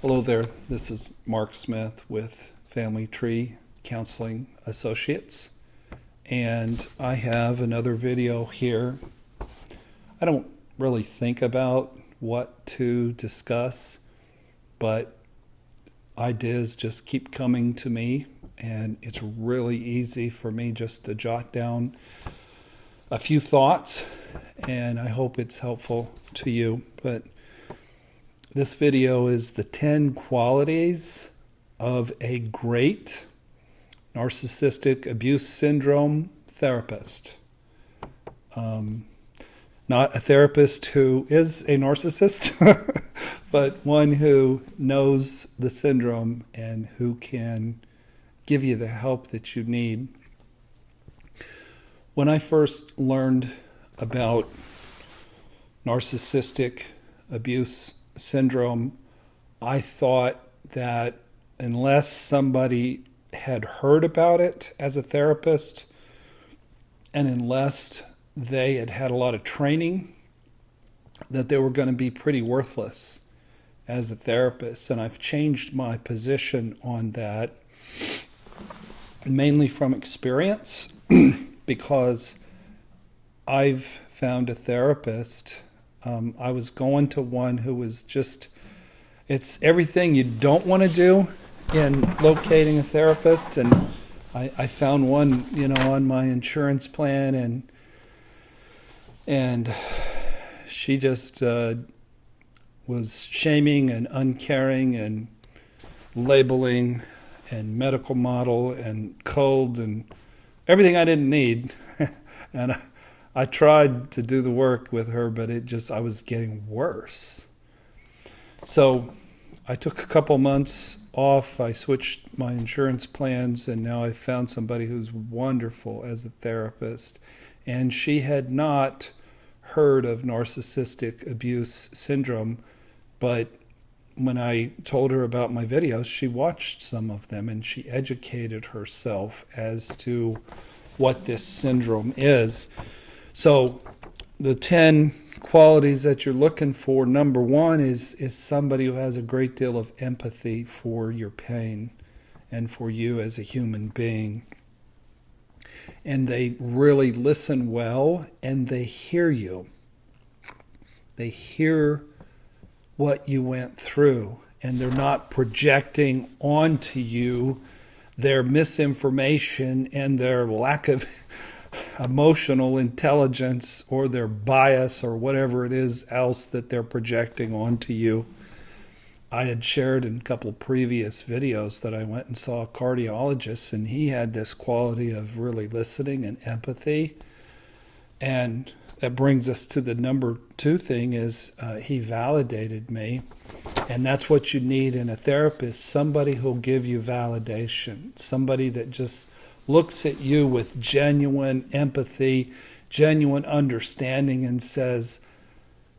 Hello there, this is Mark Smith with Family Tree Counseling Associates, and I have another video here. I don't really think about what to discuss, but ideas just keep coming to me, and it's really easy for me just to jot down a few thoughts, and I hope it's helpful to you. But this video is the 10 qualities of a great narcissistic abuse syndrome therapist. Not a therapist who is a narcissist, but one who knows the syndrome and who can give you the help that you need. When I first learned about narcissistic abuse syndrome, I thought that unless somebody had heard about it as a therapist, and unless they had had a lot of training, that they were going to be pretty worthless as a therapist. And I've changed my position on that, mainly from experience, because I've found a therapist. I was going to one who was just, it's everything you don't want to do in locating a therapist. And I found one, on my insurance plan, and she just was shaming and uncaring and labeling and medical model and cold and everything I didn't need. And I tried to do the work with her, but I was getting worse. So I took a couple months off. I switched my insurance plans, and now I found somebody who's wonderful as a therapist. And she had not heard of narcissistic abuse syndrome, but when I told her about my videos, she watched some of them and she educated herself as to what this syndrome is. So the 10 qualities that you're looking for, number one is somebody who has a great deal of empathy for your pain and for you as a human being. And they really listen well, and they hear you. They hear what you went through, and they're not projecting onto you their misinformation and their lack of emotional intelligence or their bias or whatever it is else that they're projecting onto you. I had shared in a couple of previous videos that I went and saw a cardiologist, and he had this quality of really listening and empathy. And that brings us to the number 2 thing is he validated me. And that's what you need in a therapist, somebody who'll give you validation, somebody that just looks at you with genuine empathy, genuine understanding, and says,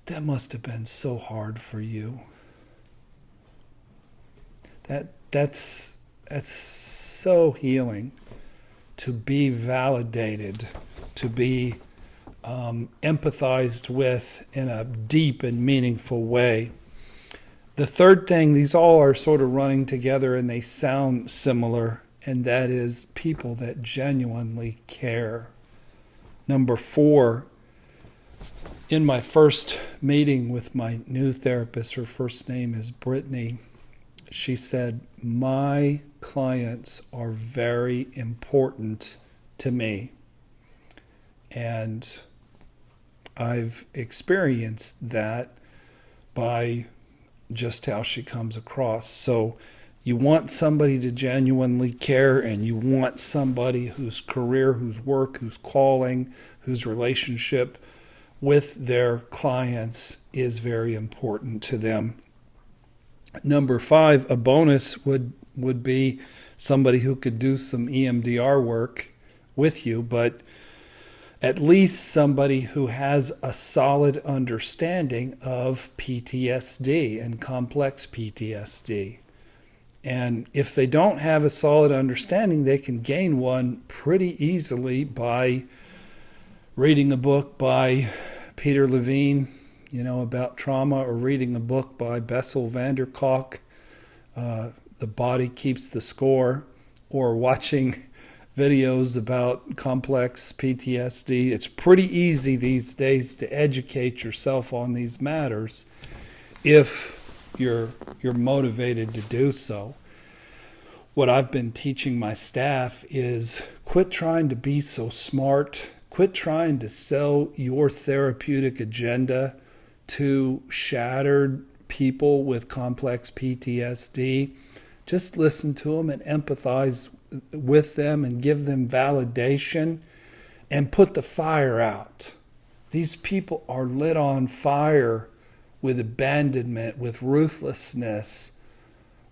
that must have been so hard for you. That's so healing, to be validated, to be empathized with in a deep and meaningful way. The third thing, these all are sort of running together and they sound similar, and that is people that genuinely care. Number 4, in my first meeting with my new therapist, her first name is Brittany, she said, my clients are very important to me. And I've experienced that by just how she comes across. So you want somebody to genuinely care, and you want somebody whose career, whose work, whose calling, whose relationship with their clients is very important to them. Number 5, a bonus would be somebody who could do some EMDR work with you, but at least somebody who has a solid understanding of PTSD and complex PTSD. And if they don't have a solid understanding, they can gain one pretty easily by reading a book by Peter Levine, about trauma, or reading a book by Bessel van der Kolk the body keeps the score, or watching videos about complex PTSD. It's pretty easy these days to educate yourself on these matters if you're motivated to do so. What I've been teaching my staff is quit trying to be so smart. Quit trying to sell your therapeutic agenda to shattered people with complex PTSD. Just listen to them and empathize with them and give them validation and put the fire out. These people are lit on fire with abandonment, with ruthlessness,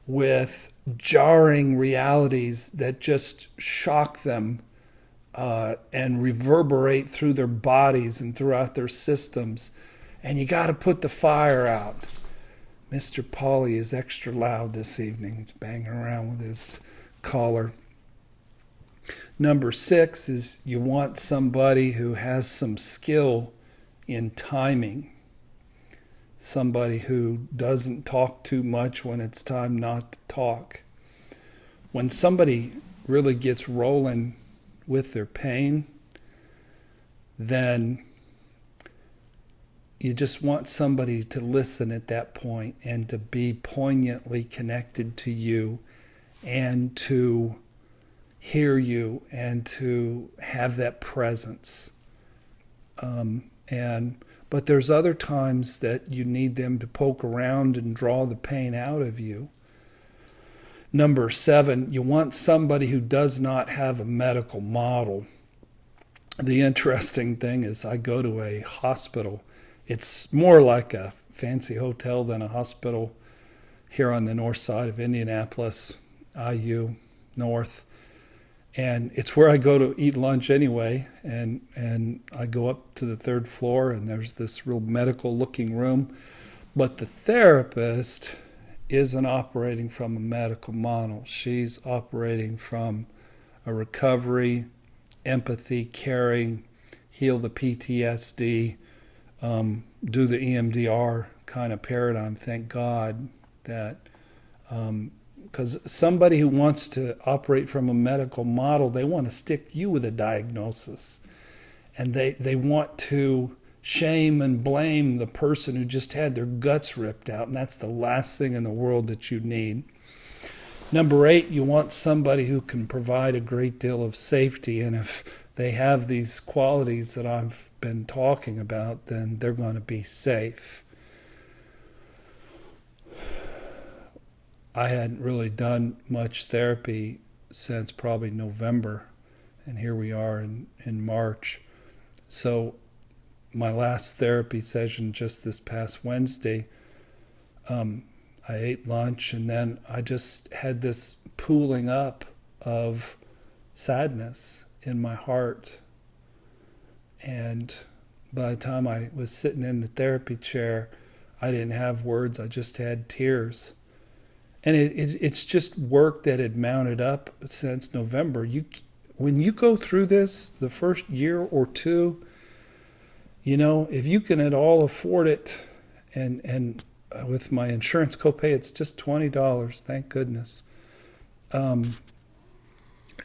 with jarring realities that just shock them and reverberate through their bodies and throughout their systems. And you got to put the fire out. Mr. Pauly is extra loud this evening. He's banging around with his collar. Number 6 is you want somebody who has some skill in timing. Somebody who doesn't talk too much when it's time not to talk. When somebody really gets rolling with their pain, then you just want somebody to listen at that point and to be poignantly connected to you and to hear you and to have that presence. But there's other times that you need them to poke around and draw the pain out of you. Number 7, you want somebody who does not have a medical model. The interesting thing is I go to a hospital. It's more like a fancy hotel than a hospital here on the north side of Indianapolis, IU North. And it's where I go to eat lunch anyway. And I go up to the 3rd floor, and there's this real medical-looking room. But the therapist isn't operating from a medical model. She's operating from a recovery, empathy, caring, heal the PTSD, do the EMDR kind of paradigm. Thank God that, because somebody who wants to operate from a medical model, they want to stick you with a diagnosis, and they want to shame and blame the person who just had their guts ripped out, and that's the last thing in the world that you need. Number 8, you want somebody who can provide a great deal of safety, and if they have these qualities that I've been talking about, then they're going to be safe. I hadn't really done much therapy since probably November, and here we are in March. So my last therapy session just this past Wednesday, I ate lunch, and then I just had this pooling up of sadness in my heart. And by the time I was sitting in the therapy chair, I didn't have words. I just had tears. And it's just work that had mounted up since November. When you go through this, the first year or two, if you can at all afford it, and with my insurance copay, it's just $20, thank goodness,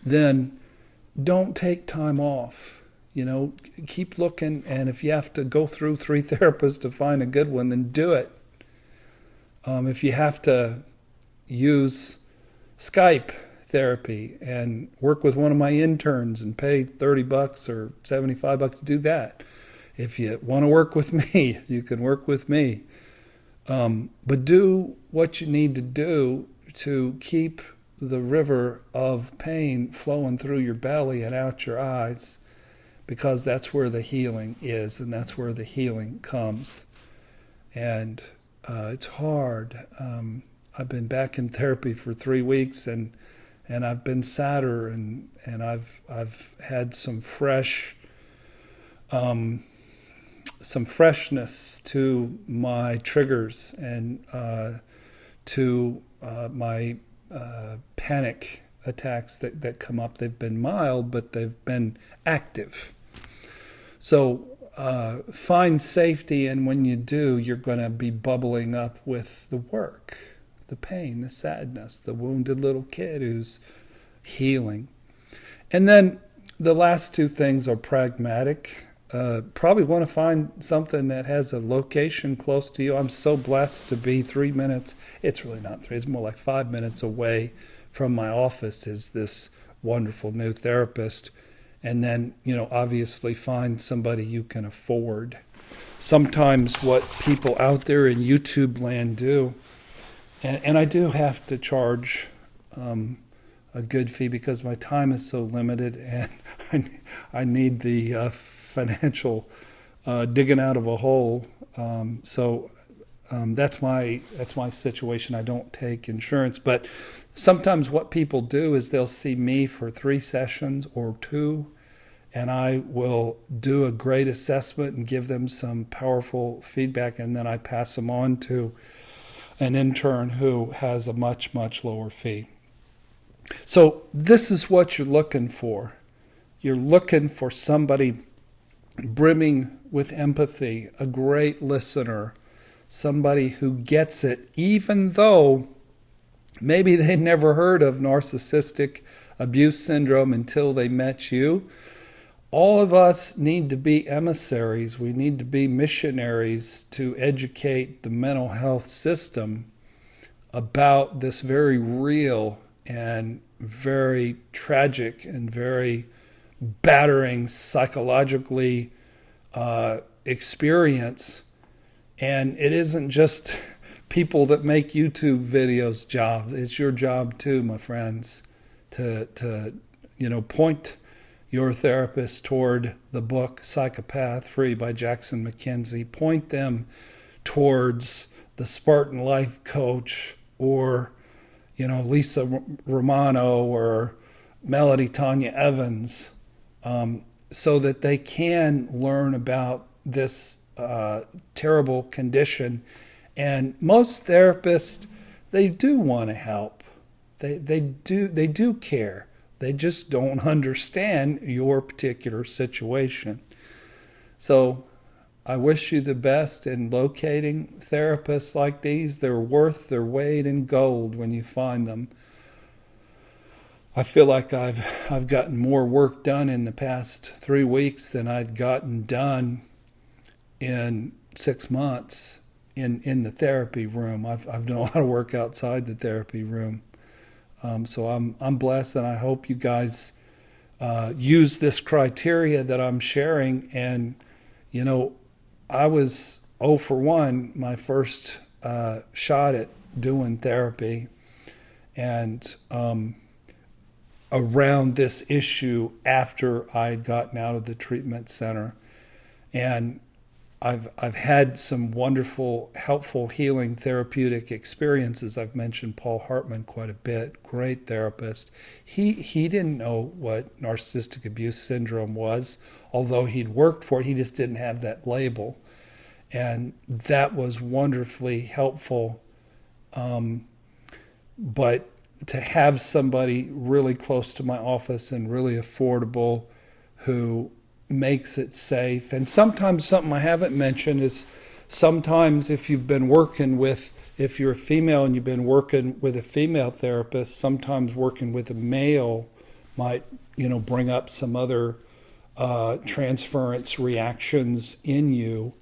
then don't take time off. Keep looking, and if you have to go through 3 therapists to find a good one, then do it. If you have to use Skype therapy and work with one of my interns and pay $30 or $75, do that. If you want to work with me, you can work with me. But do what you need to do to keep the river of pain flowing through your belly and out your eyes, because that's where the healing is, and that's where the healing comes. And it's hard. I've been back in therapy for 3 weeks, and I've been sadder, and I've had some freshness to my triggers and to my panic attacks that come up. They've been mild, but they've been active. So find safety, and when you do, you're going to be bubbling up with the work. the pain, the sadness, the wounded little kid who's healing. And then the last two things are pragmatic. Probably want to find something that has a location close to you. I'm so blessed to be 3 minutes. It's really not 3. It's more like 5 minutes away from my office is this wonderful new therapist. And then, obviously find somebody you can afford. Sometimes what people out there in YouTube land do, and I do have to charge a good fee because my time is so limited, and I need the financial digging out of a hole. So that's my situation. I don't take insurance, but sometimes what people do is they'll see me for 3 sessions or 2, and I will do a great assessment and give them some powerful feedback, and then I pass them on to an intern who has a much, much lower fee. So this is what you're looking for. You're looking for somebody brimming with empathy, a great listener, somebody who gets it, even though maybe they never heard of narcissistic abuse syndrome until they met you. All of us need to be emissaries. We need to be missionaries to educate the mental health system about this very real and very tragic and very battering psychologically experience. And it isn't just people that make YouTube videos job. It's your job too, my friends, to point your therapist toward the book Psychopath Free by Jackson McKenzie. Point them towards the Spartan Life Coach or Lisa Romano or Melody Tanya Evans, so that they can learn about this terrible condition. And most therapists, they do want to help. They do care. They just don't understand your particular situation. So I wish you the best in locating therapists like these. They're worth their weight in gold when you find them. I feel like I've gotten more work done in the past 3 weeks than I'd gotten done in 6 months in the therapy room. I've done a lot of work outside the therapy room. So I'm blessed, and I hope you guys use this criteria that I'm sharing. And I was 0 for 1 my first shot at doing therapy, and around this issue after I had gotten out of the treatment center. And I've had some wonderful, helpful, healing, therapeutic experiences. I've mentioned Paul Hartman quite a bit, great therapist. He didn't know what narcissistic abuse syndrome was, although he'd worked for it. He just didn't have that label. And that was wonderfully helpful. But to have somebody really close to my office and really affordable who makes it safe. And sometimes something I haven't mentioned is sometimes if you're a female and you've been working with a female therapist, sometimes working with a male might, bring up some other transference reactions in you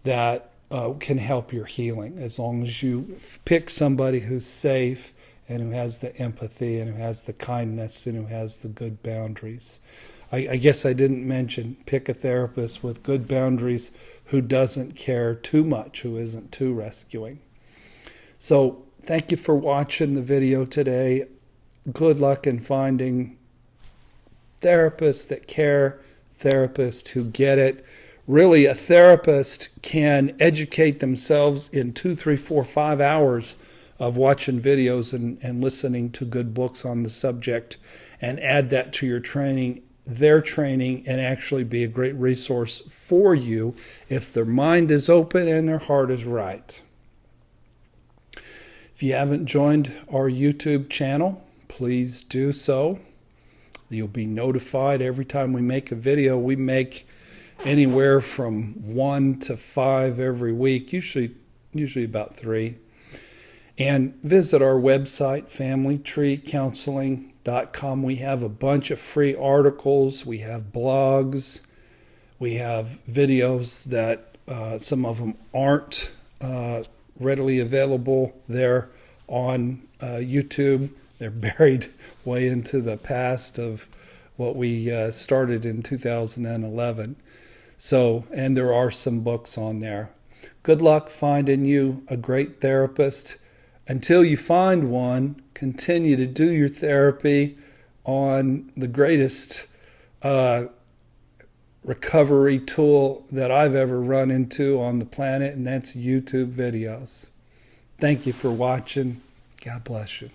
that can help your healing, as long as you pick somebody who's safe and who has the empathy and who has the kindness and who has the good boundaries. I guess I didn't mention, pick a therapist with good boundaries who doesn't care too much, who isn't too rescuing. So thank you for watching the video today. Good luck in finding therapists that care, therapists who get it. Really, a therapist can educate themselves in 2, 3, 4, 5 hours of watching videos and listening to good books on the subject, and add that to your training, their training, and actually be a great resource for you if their mind is open and their heart is right. If you haven't joined our YouTube channel, please do so. You'll be notified every time we make a video. We make anywhere from 1 to 5 every week, usually about 3. And visit our website, familytreecounseling.com. We have a bunch of free articles. We have blogs. We have videos that some of them aren't readily available there on YouTube. They're buried way into the past of what we started in 2011. So, and there are some books on there. Good luck finding you a great therapist. Until you find one, continue to do your therapy on the greatest recovery tool that I've ever run into on the planet, and that's YouTube videos. Thank you for watching. God bless you.